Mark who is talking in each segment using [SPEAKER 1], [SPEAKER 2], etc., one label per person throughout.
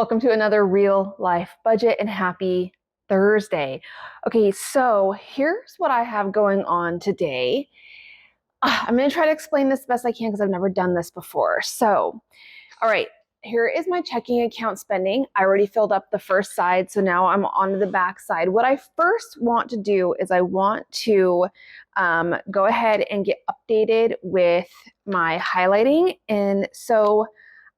[SPEAKER 1] Welcome to another real life budget and happy Thursday. Okay, so here's what I have going on today. I'm going to try to explain this best I can because I've never done this before. So, all right, here is my checking account spending. I already filled up the first side, so now I'm on the back side. What I first want to do is I want to go ahead and get updated with my highlighting. And so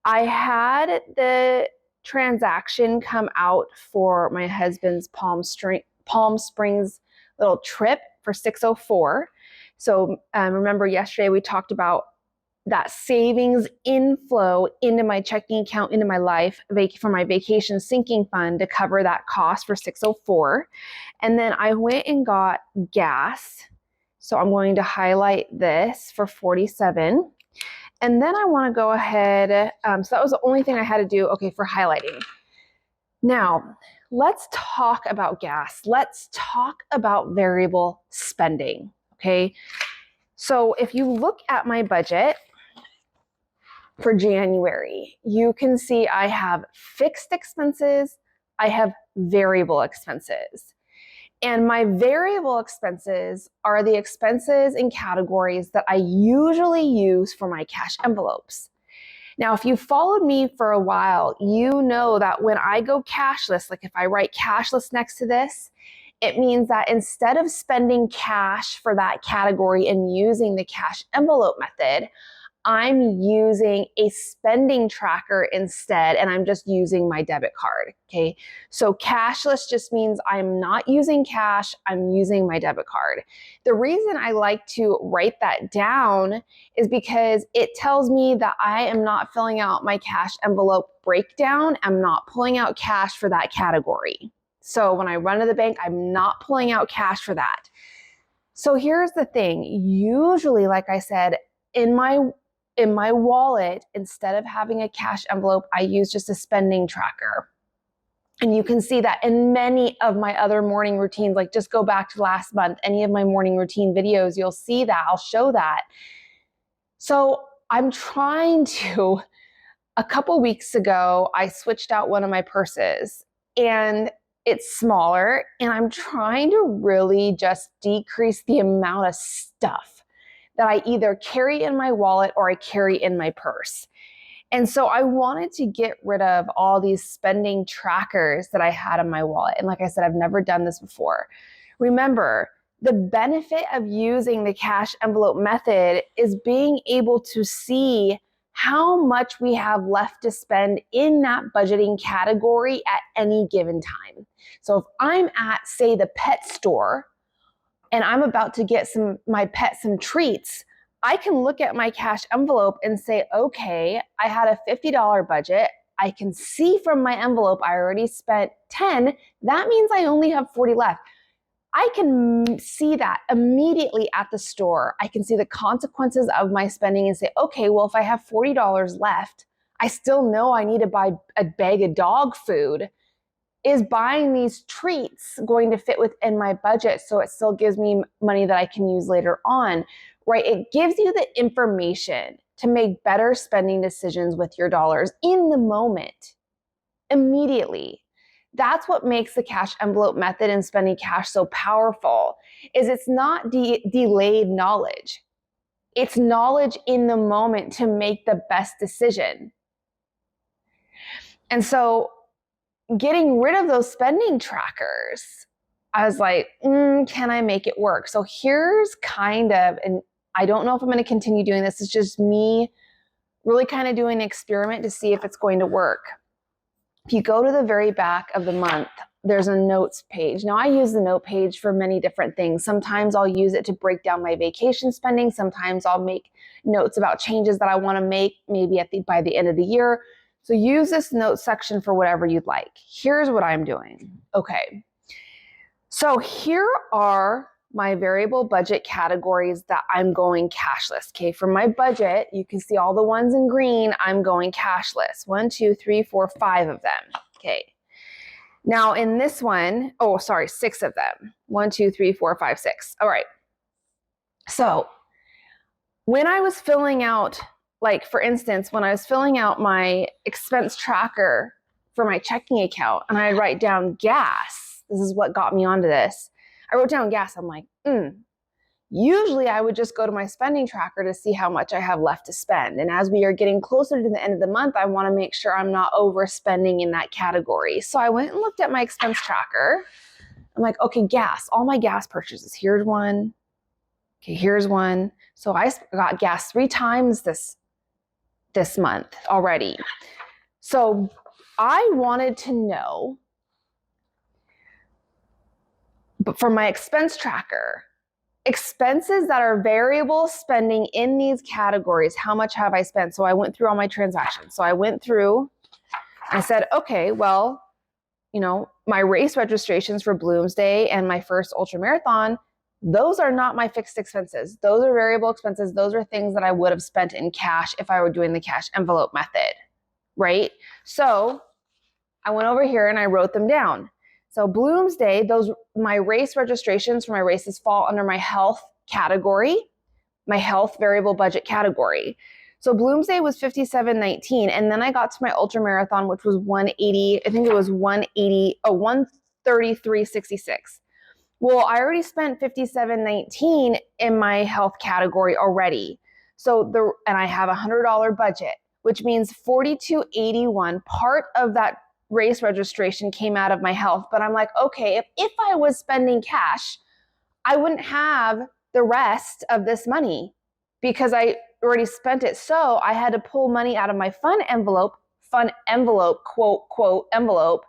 [SPEAKER 1] I had the transaction come out for my husband's Palm Springs little trip for 604. So remember yesterday we talked about that savings inflow into my checking account, into my life for my vacation sinking fund to cover that cost for 604. And then I went and got gas. So I'm going to highlight this for 47. And then I want to go ahead, so that was the only thing I had to do, for highlighting. Now, let's talk about gas. Let's talk about variable spending, okay? So if you look at my budget for January, you can see I have fixed expenses, I have variable expenses. And my variable expenses are the expenses and categories that I usually use for my cash envelopes. Now, if you followed me for a while, you know that when I go cashless, like if I write cashless next to this, it means that instead of spending cash for that category and using the cash envelope method, I'm using a spending tracker instead, and I'm just using my debit card, okay? So cashless just means I'm not using cash, I'm using my debit card. The reason I like to write that down is because it tells me that I am not filling out my cash envelope breakdown, I'm not pulling out cash for that category. So when I run to the bank, I'm not pulling out cash for that. So here's the thing, usually, like I said, in my wallet, instead of having a cash envelope, I use just a spending tracker. And you can see that in many of my other morning routines, like just go back to last month, any of my morning routine videos, you'll see that, I'll show that. So I'm trying to, a couple weeks ago, I switched out one of my purses and it's smaller, and I'm trying to really just decrease the amount of stuff that I either carry in my wallet or I carry in my purse. And so I wanted to get rid of all these spending trackers that I had in my wallet. And like I said, I've never done this before. Remember, the benefit of using the cash envelope method is being able to see how much we have left to spend in that budgeting category at any given time. So if I'm at, say, the pet store, and I'm about to get my pet some treats, I can look at my cash envelope and say, okay, I had a $50 budget. I can see from my envelope I already spent 10. That means I only have 40 left. I can see that immediately at the store. I can see the consequences of my spending and say, okay, well, if I have $40 left, I still know I need to buy a bag of dog food. Is buying these treats going to fit within my budget so it still gives me money that I can use later on, right? It gives you the information to make better spending decisions with your dollars in the moment, immediately. That's what makes the cash envelope method and spending cash so powerful, is it's not delayed knowledge. It's knowledge in the moment to make the best decision. And so getting rid of those spending trackers, I was like, can I make it work? So here's kind of, and I don't know if I'm going to continue doing this. It's just me really kind of doing an experiment to see if it's going to work. If you go to the very back of the month, there's a notes page. Now I use the note page for many different things. Sometimes I'll use it to break down my vacation spending. Sometimes I'll make notes about changes that I want to make maybe by the end of the year. So use this note section for whatever you'd like. Here's what I'm doing. Okay. So here are my variable budget categories that I'm going cashless. Okay. For my budget, you can see all the ones in green, I'm going cashless. 1, 2, 3, 4, 5 of them. Okay. Now in this one, 6 of them. 1, 2, 3, 4, 5, 6. All right. So when I was filling out, like for instance, when I was filling out my expense tracker for my checking account and I'd write down gas. This is what got me onto this. I wrote down gas. I'm like, usually I would just go to my spending tracker to see how much I have left to spend. And as we are getting closer to the end of the month, I want to make sure I'm not overspending in that category. So I went and looked at my expense tracker. I'm like, okay, gas, all my gas purchases. Here's one. Okay, here's one. So I got gas 3 times this month already. So I wanted to know, but for my expense tracker, expenses that are variable spending in these categories, how much have I spent? So I went through all my transactions. So I went through, I said, okay, well, my race registrations for Bloomsday and my first ultra marathon, those are not my fixed expenses. Those are variable expenses. Those are things that I would have spent in cash if I were doing the cash envelope method, right? So I went over here and I wrote them down. So Bloomsday, my race registrations for my races fall under my health category, my health variable budget category. So Bloomsday was $57.19, and then I got to my ultra marathon, which was $180. I think it was $133.66. Well, I already spent $57.19 in my health category already. And I have a $100 budget, which means $42.81. Part of that race registration came out of my health, but I'm like, okay, if I was spending cash, I wouldn't have the rest of this money because I already spent it. So I had to pull money out of my fun envelope, quote, envelope,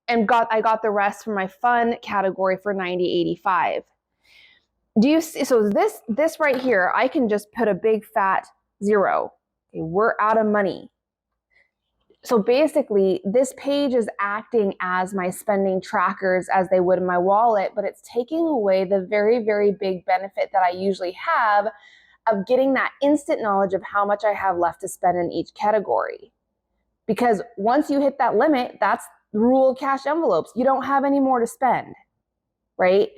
[SPEAKER 1] and I got the rest from my fun category for $90.85. Do you see? So this right here, I can just put a big fat 0. Okay, we're out of money. So basically, this page is acting as my spending trackers as they would in my wallet, but it's taking away the very, very big benefit that I usually have of getting that instant knowledge of how much I have left to spend in each category. Because once you hit that limit, that's the rule of cash envelopes. You don't have any more to spend, right?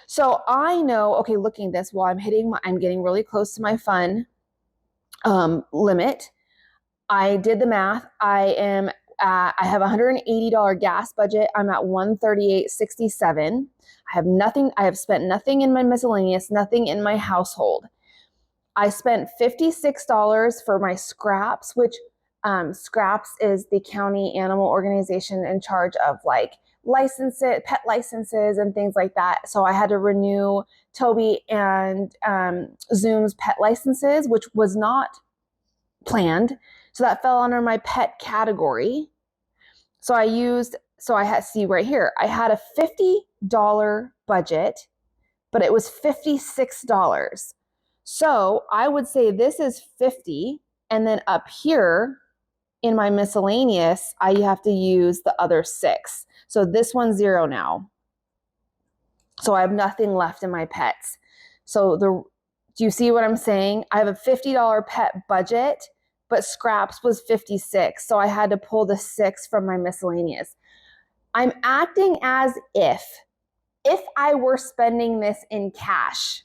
[SPEAKER 1] So I know, okay, looking at this, while I'm getting really close to my fun limit. I did the math. I have a $180 gas budget. I'm at $138.67. I have spent nothing in my miscellaneous, nothing in my household. I spent $56 for my scraps, which Scraps is the county animal organization in charge of like pet licenses and things like that. So I had to renew Toby and Zoom's pet licenses, which was not planned. So that fell under my pet category. So I see right here, I had a $50 budget, but it was $56. So I would say this is 50. And then up here in my miscellaneous, I have to use the other 6. So this one's 0 now. So I have nothing left in my pets. So do you see what I'm saying? I have a $50 pet budget, but scraps was $56. So I had to pull the 6 from my miscellaneous. I'm acting as if I were spending this in cash,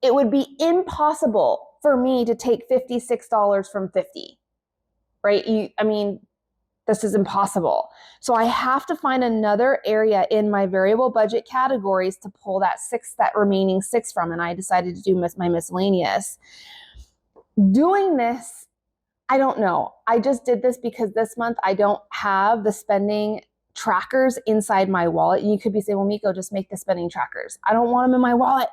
[SPEAKER 1] it would be impossible for me to take $56 from 50, right? This is impossible. So I have to find another area in my variable budget categories to pull that remaining 6 from. And I decided to do my miscellaneous. Doing this, I don't know. I just did this because this month I don't have the spending trackers inside my wallet. And you could be saying, well, Miko, just make the spending trackers. I don't want them in my wallet.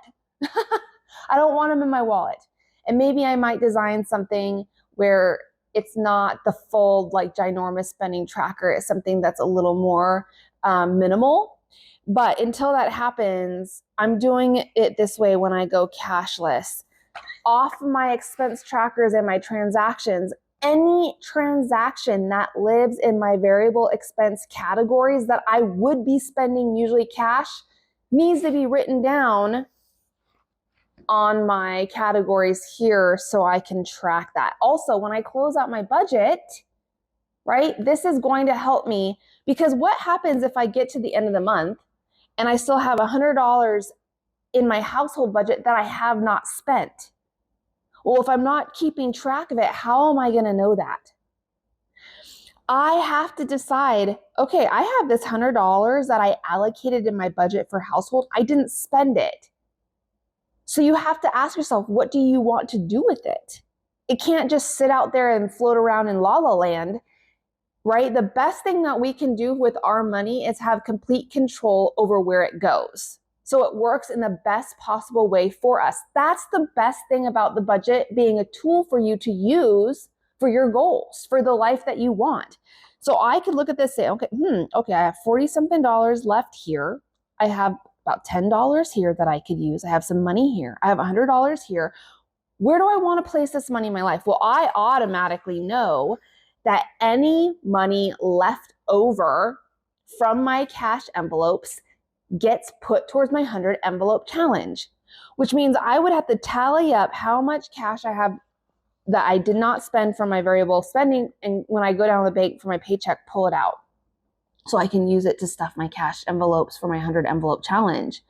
[SPEAKER 1] I don't want them in my wallet. And maybe I might design something where it's not the full, like, ginormous spending tracker. It's something that's a little more minimal. But until that happens, I'm doing it this way when I go cashless. Off my expense trackers and my transactions, any transaction that lives in my variable expense categories that I would be spending usually cash needs to be written down on my categories here so I can track that. Also, when I close out my budget, right, this is going to help me, because what happens if I get to the end of the month and I still have $100 in my household budget that I have not spent? Well, if I'm not keeping track of it, how am I going to know that? I have to decide, okay, I have this $100 that I allocated in my budget for household. I didn't spend it. So you have to ask yourself, what do you want to do with it? It can't just sit out there and float around in la la land, right? The best thing that we can do with our money is have complete control over where it goes. So it works in the best possible way for us. That's the best thing about the budget being a tool for you to use for your goals, for the life that you want. So I could look at this and say, okay, I have 40 something dollars left here. I have about $10 here that I could use. I have some money here. I have $100 here. Where do I want to place this money in my life? Well, I automatically know that any money left over from my cash envelopes gets put towards my 100 envelope challenge, which means I would have to tally up how much cash I have that I did not spend from my variable spending. And when I go down to the bank for my paycheck, pull it out so I can use it to stuff my cash envelopes for my 100 envelope challenge.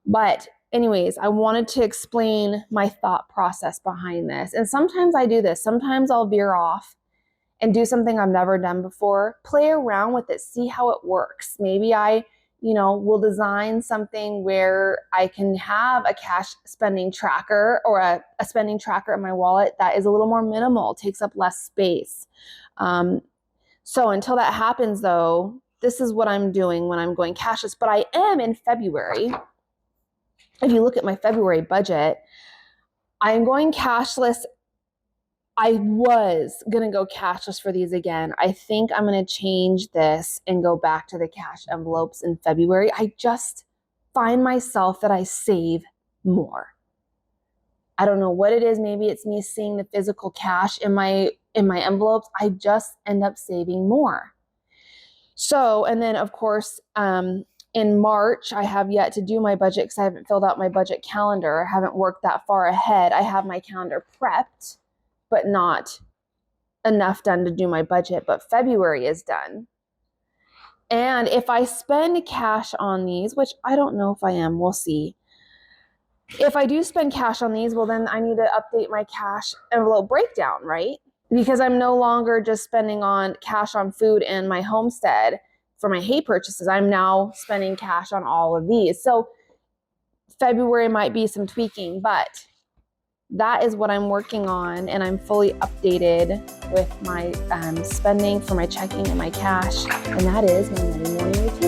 [SPEAKER 1] But anyways, I wanted to explain my thought process behind this. And sometimes I do this. Sometimes I'll veer off and do something I've never done before, play around with it, see how it works. Maybe I will design something where I can have a cash spending tracker or a spending tracker in my wallet that is a little more minimal, takes up less space. So until that happens though, this is what I'm doing when I'm going cashless. But I am in February. If you look at my February budget, I'm going cashless. I was going to go cashless for these again. I think I'm going to change this and go back to the cash envelopes in February. I just find myself that I save more. I don't know what it is. Maybe it's me seeing the physical cash in my envelopes. I just end up saving more. So, and then of course, in March, I have yet to do my budget because I haven't filled out my budget calendar. I haven't worked that far ahead. I have my calendar prepped, but not enough done to do my budget. But February is done. And if I spend cash on these, which I don't know if I am, we'll see. If I do spend cash on these, well, then I need to update my cash envelope breakdown, right? Because I'm no longer just spending on cash on food and my homestead for my hay purchases. I'm now spending cash on all of these. So February might be some tweaking, but that is what I'm working on, and I'm fully updated with my spending for my checking and my cash, and that is my Monday morning routine.